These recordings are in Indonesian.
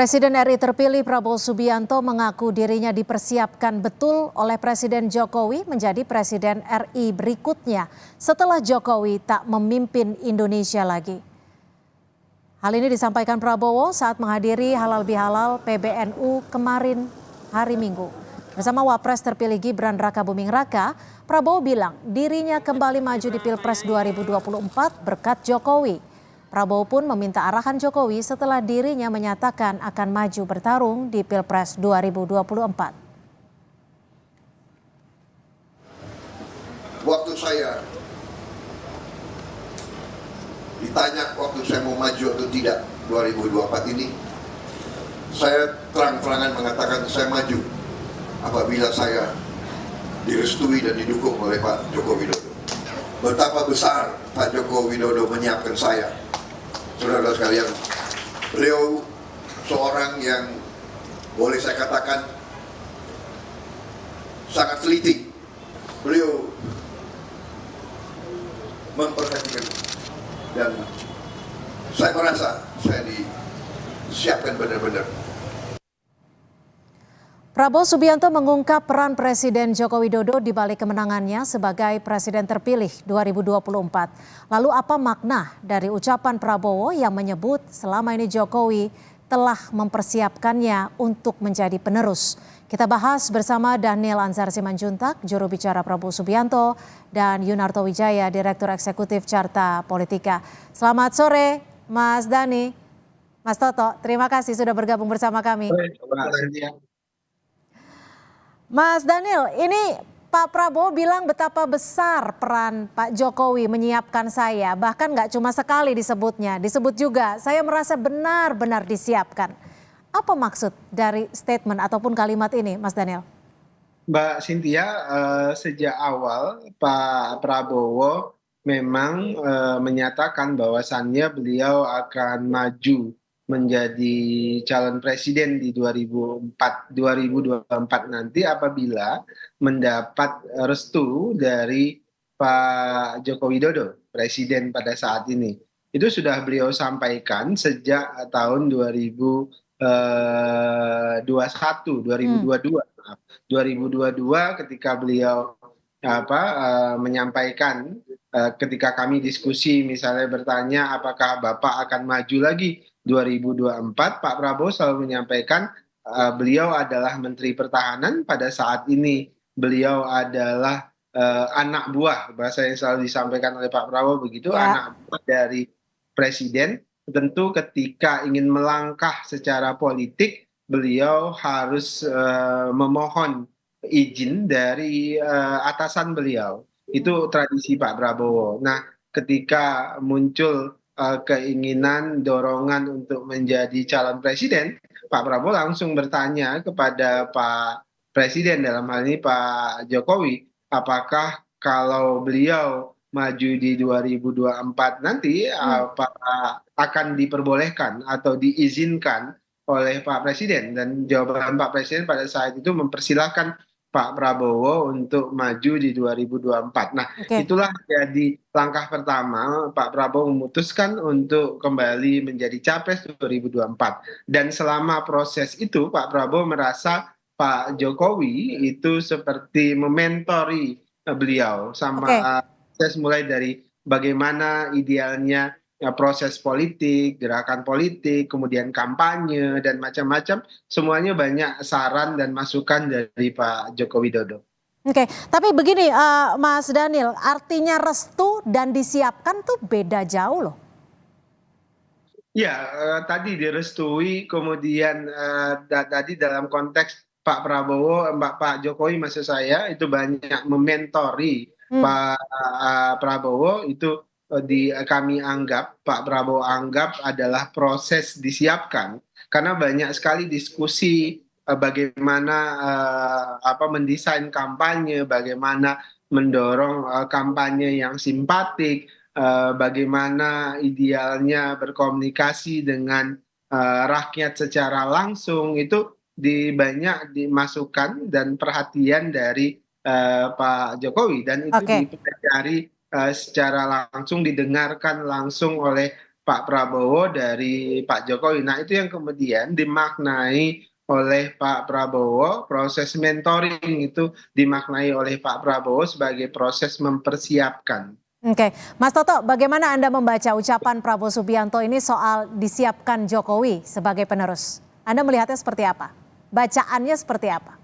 Presiden RI terpilih Prabowo Subianto mengaku dirinya dipersiapkan betul oleh Presiden Jokowi menjadi Presiden RI berikutnya setelah Jokowi tak memimpin Indonesia lagi. Hal ini disampaikan Prabowo saat menghadiri Halal Bihalal PBNU kemarin hari Minggu. Bersama Wapres terpilih Gibran Rakabuming Raka, Prabowo bilang dirinya kembali maju di Pilpres 2024 berkat Jokowi. Prabowo pun meminta arahan Jokowi setelah dirinya menyatakan akan maju bertarung di Pilpres 2024. Waktu saya ditanya waktu saya mau maju atau tidak 2024 ini, saya terang-terangan mengatakan saya maju apabila saya direstui dan didukung oleh Pak Joko Widodo. Betapa besar Pak Joko Widodo menyiapkan saya. Saudara-saudara sekalian, beliau seorang yang boleh saya katakan sangat teliti. Beliau memperhatikan dan saya merasa saya disiapkan benar-benar. Prabowo Subianto mengungkap peran Presiden Joko Widodo di balik kemenangannya sebagai Presiden terpilih 2024. Lalu apa makna dari ucapan Prabowo yang menyebut selama ini Jokowi telah mempersiapkannya untuk menjadi penerus? Kita bahas bersama Daniel Anzar Simanjuntak, juru bicara Prabowo Subianto, dan Yunarto Wijaya, Direktur Eksekutif Carta Politika. Selamat sore, Mas Dani. Mas Toto, terima kasih sudah bergabung bersama kami. Mas Daniel, ini Pak Prabowo bilang betapa besar peran Pak Jokowi menyiapkan saya. Bahkan nggak cuma sekali disebutnya, disebut juga saya merasa benar-benar disiapkan. Apa maksud dari statement ataupun kalimat ini, Mas Daniel? Mbak Cynthia, sejak awal Pak Prabowo memang menyatakan bahwasannya beliau akan maju menjadi calon presiden di 2024 nanti apabila mendapat restu dari Pak Joko Widodo, presiden pada saat ini. Itu sudah beliau sampaikan sejak tahun 2022 ketika beliau menyampaikan ketika kami diskusi misalnya bertanya apakah Bapak akan maju lagi 2024, Pak Prabowo selalu menyampaikan beliau adalah Menteri Pertahanan pada saat ini, beliau adalah anak buah, bahasa yang selalu disampaikan oleh Pak Prabowo begitu, anak buah dari Presiden. Tentu ketika ingin melangkah secara politik, beliau harus memohon izin dari atasan beliau. Itu tradisi Pak Prabowo. Nah, ketika muncul keinginan dorongan untuk menjadi calon presiden, Pak Prabowo langsung bertanya kepada Pak Presiden dalam hal ini Pak Jokowi, apakah kalau beliau maju di 2024 nanti akan diperbolehkan atau diizinkan oleh Pak Presiden, dan jawaban Pak Presiden pada saat itu mempersilahkan Pak Prabowo untuk maju di 2024. Nah, itulah jadi langkah pertama Pak Prabowo memutuskan untuk kembali menjadi capres 2024. Dan selama proses itu Pak Prabowo merasa Pak Jokowi itu seperti mementori beliau sama proses mulai dari bagaimana idealnya proses politik, gerakan politik, kemudian kampanye, dan macam-macam, semuanya banyak saran dan masukan dari Pak Joko Widodo. Oke, tapi begini Mas Daniel, artinya restu dan disiapkan tuh beda jauh loh. Ya, tadi direstui, kemudian tadi dalam konteks Pak Prabowo, Pak Jokowi maksud saya, itu banyak mementori Pak Prabowo, itu kami anggap, Pak Prabowo anggap adalah proses disiapkan, karena banyak sekali diskusi bagaimana mendesain kampanye, bagaimana mendorong kampanye yang simpatik, bagaimana idealnya berkomunikasi dengan rakyat secara langsung, itu banyak dimasukkan dan perhatian dari Pak Jokowi, dan itu dipelajari secara langsung, didengarkan langsung oleh Pak Prabowo dari Pak Jokowi. Nah, itu yang kemudian dimaknai oleh Pak Prabowo, proses mentoring itu dimaknai oleh Pak Prabowo sebagai proses mempersiapkan. Oke, Mas Toto, bagaimana Anda membaca ucapan Prabowo Subianto ini soal disiapkan Jokowi sebagai penerus? Anda melihatnya seperti apa? Bacaannya seperti apa?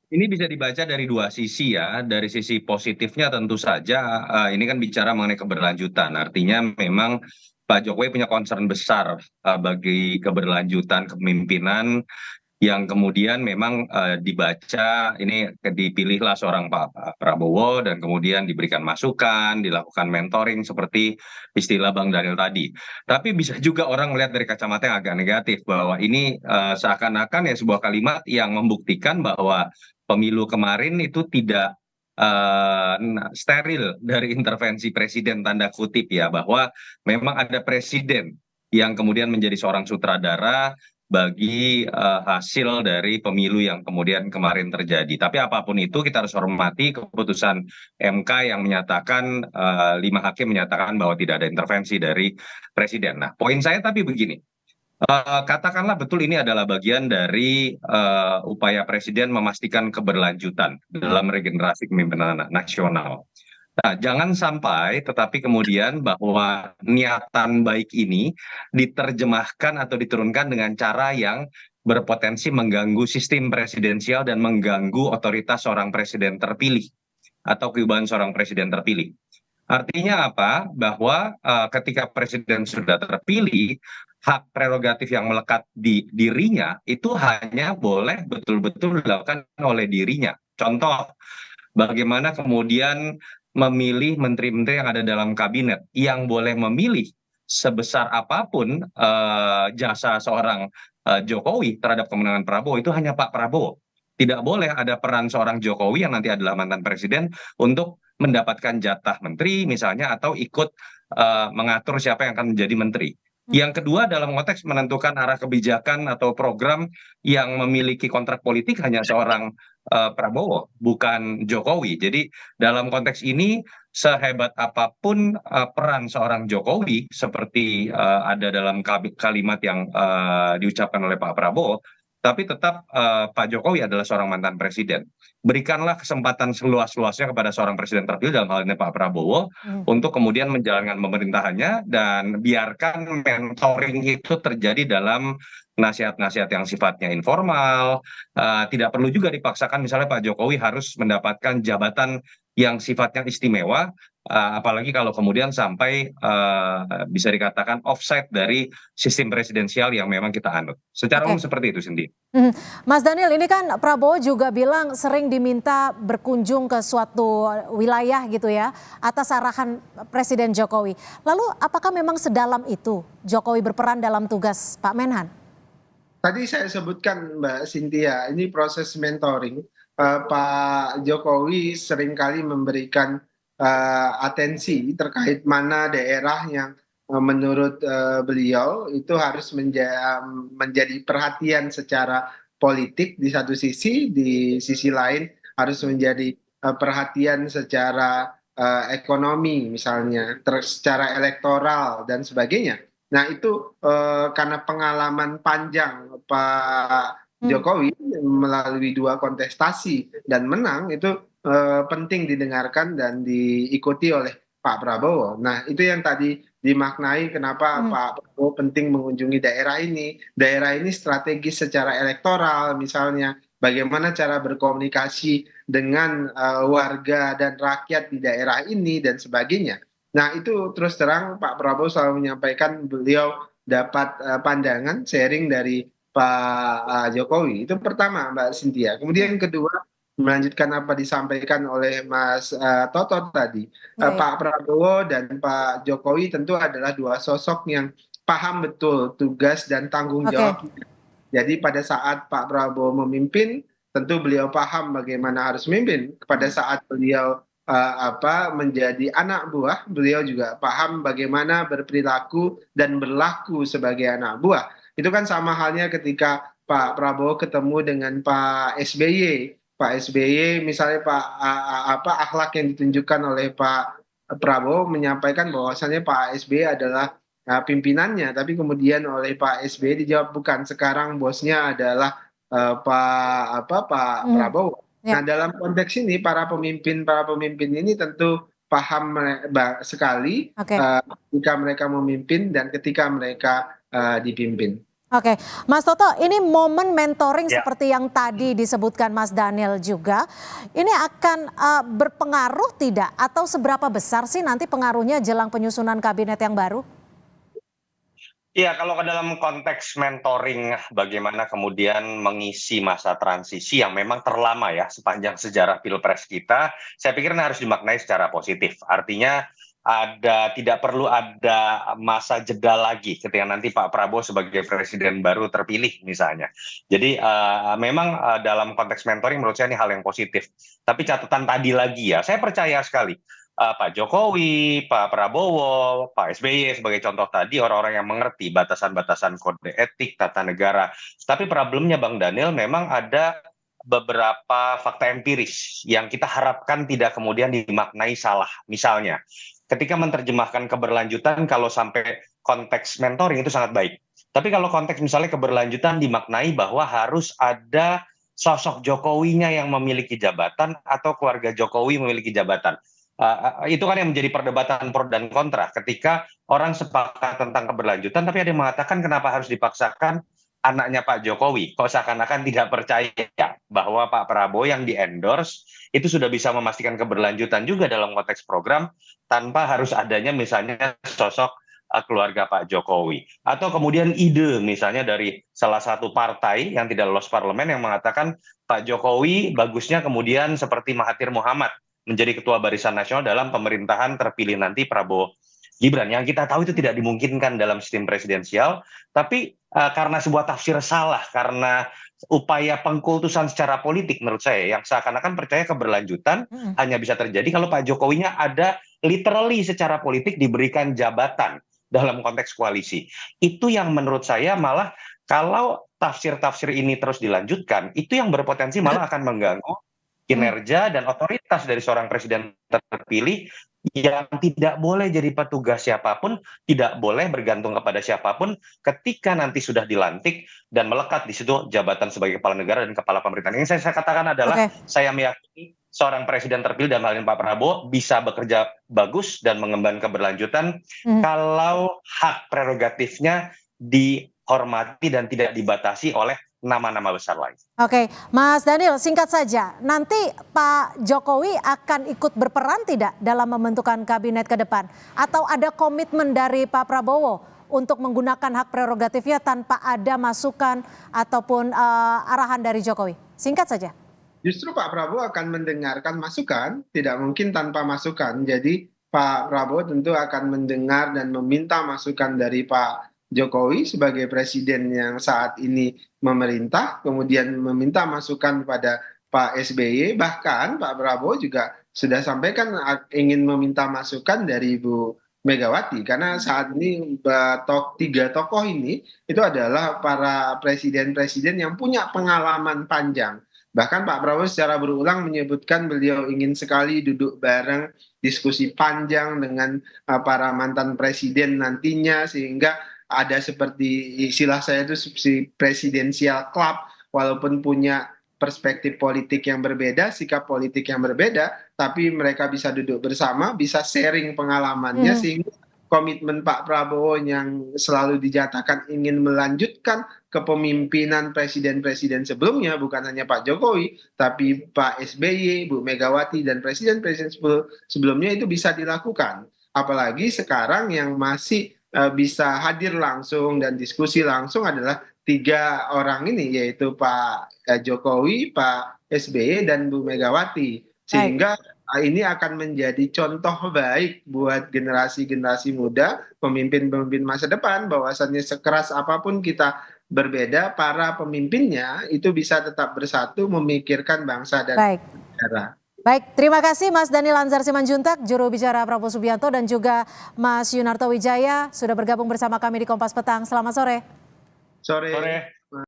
Ini bisa dibaca dari dua sisi ya. Dari sisi positifnya tentu saja ini kan bicara mengenai keberlanjutan. Artinya memang Pak Jokowi punya concern besar bagi keberlanjutan kepemimpinan yang kemudian memang dibaca ini dipilihlah seorang Pak Prabowo dan kemudian diberikan masukan, dilakukan mentoring seperti istilah Bang Daniel tadi. Tapi bisa juga orang melihat dari kacamata yang agak negatif bahwa ini seakan-akan ya sebuah kalimat yang membuktikan bahwa pemilu kemarin itu tidak steril dari intervensi presiden tanda kutip ya, bahwa memang ada presiden yang kemudian menjadi seorang sutradara bagi hasil dari pemilu yang kemudian kemarin terjadi. Tapi apapun itu kita harus hormati keputusan MK yang menyatakan 5 hakim menyatakan bahwa tidak ada intervensi dari presiden. Nah, poin saya tapi begini, katakanlah betul ini adalah bagian dari upaya presiden memastikan keberlanjutan dalam regenerasi kepemimpinan nasional. Nah, jangan sampai tetapi kemudian bahwa niatan baik ini diterjemahkan atau diturunkan dengan cara yang berpotensi mengganggu sistem presidensial dan mengganggu otoritas seorang presiden terpilih atau kewibawan seorang presiden terpilih. Artinya apa? Bahwa ketika presiden sudah terpilih, hak prerogatif yang melekat di dirinya itu hanya boleh betul-betul dilakukan oleh dirinya. Contoh, bagaimana kemudian memilih menteri-menteri yang ada dalam kabinet, yang boleh memilih sebesar apapun jasa seorang Jokowi terhadap kemenangan Prabowo itu hanya Pak Prabowo. Tidak boleh ada peran seorang Jokowi yang nanti adalah mantan presiden untuk mendapatkan jatah menteri misalnya atau ikut mengatur siapa yang akan menjadi menteri. Yang kedua dalam konteks menentukan arah kebijakan atau program yang memiliki kontrak politik hanya seorang Prabowo, bukan Jokowi. Jadi dalam konteks ini sehebat apapun peran seorang Jokowi seperti ada dalam kalimat yang diucapkan oleh Pak Prabowo, tapi tetap Pak Jokowi adalah seorang mantan presiden. Berikanlah kesempatan seluas-luasnya kepada seorang presiden terpilih dalam hal ini Pak Prabowo untuk kemudian menjalankan pemerintahannya dan biarkan mentoring itu terjadi dalam nasihat-nasihat yang sifatnya informal. Tidak perlu juga dipaksakan misalnya Pak Jokowi harus mendapatkan jabatan yang sifatnya istimewa, apalagi kalau kemudian sampai bisa dikatakan offside dari sistem presidensial yang memang kita anut. Secara umum seperti itu sendiri. Mas Daniel, ini kan Prabowo juga bilang sering diminta berkunjung ke suatu wilayah gitu ya, atas arahan Presiden Jokowi. Lalu apakah memang sedalam itu Jokowi berperan dalam tugas Pak Menhan? Tadi saya sebutkan Mbak Cynthia, ini proses mentoring. Pak Jokowi seringkali memberikan atensi terkait mana daerah yang menurut beliau itu harus menjadi perhatian secara politik di satu sisi, di sisi lain harus menjadi perhatian secara ekonomi misalnya, secara elektoral dan sebagainya. Nah itu karena pengalaman panjang Pak Jokowi melalui 2 kontestasi dan menang itu penting didengarkan dan diikuti oleh Pak Prabowo. Nah itu yang tadi dimaknai kenapa Pak Prabowo penting mengunjungi daerah ini. Daerah ini strategis secara elektoral misalnya. Bagaimana cara berkomunikasi dengan warga dan rakyat di daerah ini dan sebagainya. Nah itu terus terang Pak Prabowo selalu menyampaikan beliau dapat pandangan sharing dari Pak Jokowi. Itu pertama Mbak Cynthia. Kemudian yang kedua melanjutkan apa disampaikan oleh Mas Toto tadi. Pak Prabowo dan Pak Jokowi tentu adalah 2 sosok yang paham betul tugas dan tanggung jawabnya. Jadi pada saat Pak Prabowo memimpin tentu beliau paham bagaimana harus memimpin. Pada saat beliau menjadi anak buah, beliau juga paham bagaimana berperilaku dan berlaku sebagai anak buah. Itu kan sama halnya ketika Pak Prabowo ketemu dengan Pak SBY. Pak SBY misalnya akhlak yang ditunjukkan oleh Pak Prabowo menyampaikan bahwasannya Pak SBY adalah pimpinannya, tapi kemudian oleh Pak SBY dijawab bukan. Sekarang bosnya adalah Pak Prabowo. Ya. Nah, dalam konteks ini para pemimpin ini tentu paham sekali Oke. ketika mereka memimpin dan ketika mereka dipimpin. Oke, Mas Toto, ini momen mentoring Ya. seperti yang tadi disebutkan Mas Daniel juga, ini akan berpengaruh tidak? Atau seberapa besar sih nanti pengaruhnya jelang penyusunan kabinet yang baru? Iya, kalau ke dalam konteks mentoring bagaimana kemudian mengisi masa transisi yang memang terlama ya sepanjang sejarah Pilpres kita, saya pikir ini harus dimaknai secara positif. Artinya tidak perlu ada masa jeda lagi ketika nanti Pak Prabowo sebagai presiden baru terpilih misalnya. Jadi memang dalam konteks mentoring menurut saya ini hal yang positif. Tapi catatan tadi lagi ya, saya percaya sekali Pak Jokowi, Pak Prabowo, Pak SBY sebagai contoh tadi orang-orang yang mengerti batasan-batasan kode etik, tata negara. Tapi problemnya Bang Daniel memang ada beberapa fakta empiris yang kita harapkan tidak kemudian dimaknai salah. Misalnya, ketika menerjemahkan keberlanjutan kalau sampai konteks mentoring itu sangat baik. Tapi kalau konteks misalnya keberlanjutan dimaknai bahwa harus ada sosok Jokowinya yang memiliki jabatan atau keluarga Jokowi memiliki jabatan. Itu kan yang menjadi perdebatan pro dan kontra ketika orang sepakat tentang keberlanjutan tapi ada yang mengatakan kenapa harus dipaksakan anaknya Pak Jokowi, kok seakan-akan tidak percaya bahwa Pak Prabowo yang di-endorse itu sudah bisa memastikan keberlanjutan juga dalam konteks program tanpa harus adanya misalnya sosok keluarga Pak Jokowi. Atau kemudian ide misalnya dari salah satu partai yang tidak lolos parlemen yang mengatakan Pak Jokowi bagusnya kemudian seperti Mahathir Muhammad menjadi ketua Barisan Nasional dalam pemerintahan terpilih nanti Prabowo Gibran. Yang kita tahu itu tidak dimungkinkan dalam sistem presidensial, tapi karena sebuah tafsir salah, karena upaya pengkultusan secara politik menurut saya yang seakan-akan percaya keberlanjutan hanya bisa terjadi kalau Pak Jokowinya ada literally secara politik diberikan jabatan dalam konteks koalisi. Itu yang menurut saya malah kalau tafsir-tafsir ini terus dilanjutkan, itu yang berpotensi malah akan mengganggu kinerja dan otoritas dari seorang presiden terpilih yang tidak boleh jadi petugas siapapun, tidak boleh bergantung kepada siapapun ketika nanti sudah dilantik dan melekat di situ jabatan sebagai kepala negara dan kepala pemerintahan. Yang saya katakan adalah saya meyakini seorang presiden terpilih dalam hal ini Pak Prabowo bisa bekerja bagus dan mengemban keberlanjutan kalau hak prerogatifnya dihormati dan tidak dibatasi oleh nama-nama besar lain. Oke, Mas Daniel, singkat saja, nanti Pak Jokowi akan ikut berperan tidak dalam membentukan kabinet ke depan? Atau ada komitmen dari Pak Prabowo untuk menggunakan hak prerogatifnya tanpa ada masukan ataupun arahan dari Jokowi? Singkat saja. Justru Pak Prabowo akan mendengarkan masukan, tidak mungkin tanpa masukan. Jadi Pak Prabowo tentu akan mendengar dan meminta masukan dari Pak Jokowi sebagai presiden yang saat ini memerintah, kemudian meminta masukan pada Pak SBY, bahkan Pak Prabowo juga sudah sampaikan ingin meminta masukan dari Ibu Megawati, karena saat ini tiga tokoh ini itu adalah para presiden-presiden yang punya pengalaman panjang. Bahkan Pak Prabowo secara berulang menyebutkan beliau ingin sekali duduk bareng, diskusi panjang dengan para mantan presiden nantinya, sehingga ada seperti istilah saya itu si presidensial club, walaupun punya perspektif politik yang berbeda, sikap politik yang berbeda, tapi mereka bisa duduk bersama, bisa sharing pengalamannya, sehingga komitmen Pak Prabowo yang selalu dijatakan ingin melanjutkan kepemimpinan presiden-presiden sebelumnya, bukan hanya Pak Jokowi, tapi Pak SBY, Bu Megawati, dan presiden-presiden sebelumnya itu bisa dilakukan. Apalagi sekarang yang masih bisa hadir langsung dan diskusi langsung adalah tiga orang ini, yaitu Pak Jokowi, Pak SBY, dan Bu Megawati. Sehingga ini akan menjadi contoh baik buat generasi-generasi muda, pemimpin-pemimpin masa depan, bahwasannya sekeras apapun kita berbeda, para pemimpinnya itu bisa tetap bersatu memikirkan bangsa dan negara. Baik, terima kasih Mas Daniel Anzar Simanjuntak, juru bicara Prabowo Subianto, dan juga Mas Yunarto Wijaya sudah bergabung bersama kami di Kompas Petang. Selamat sore. Sore.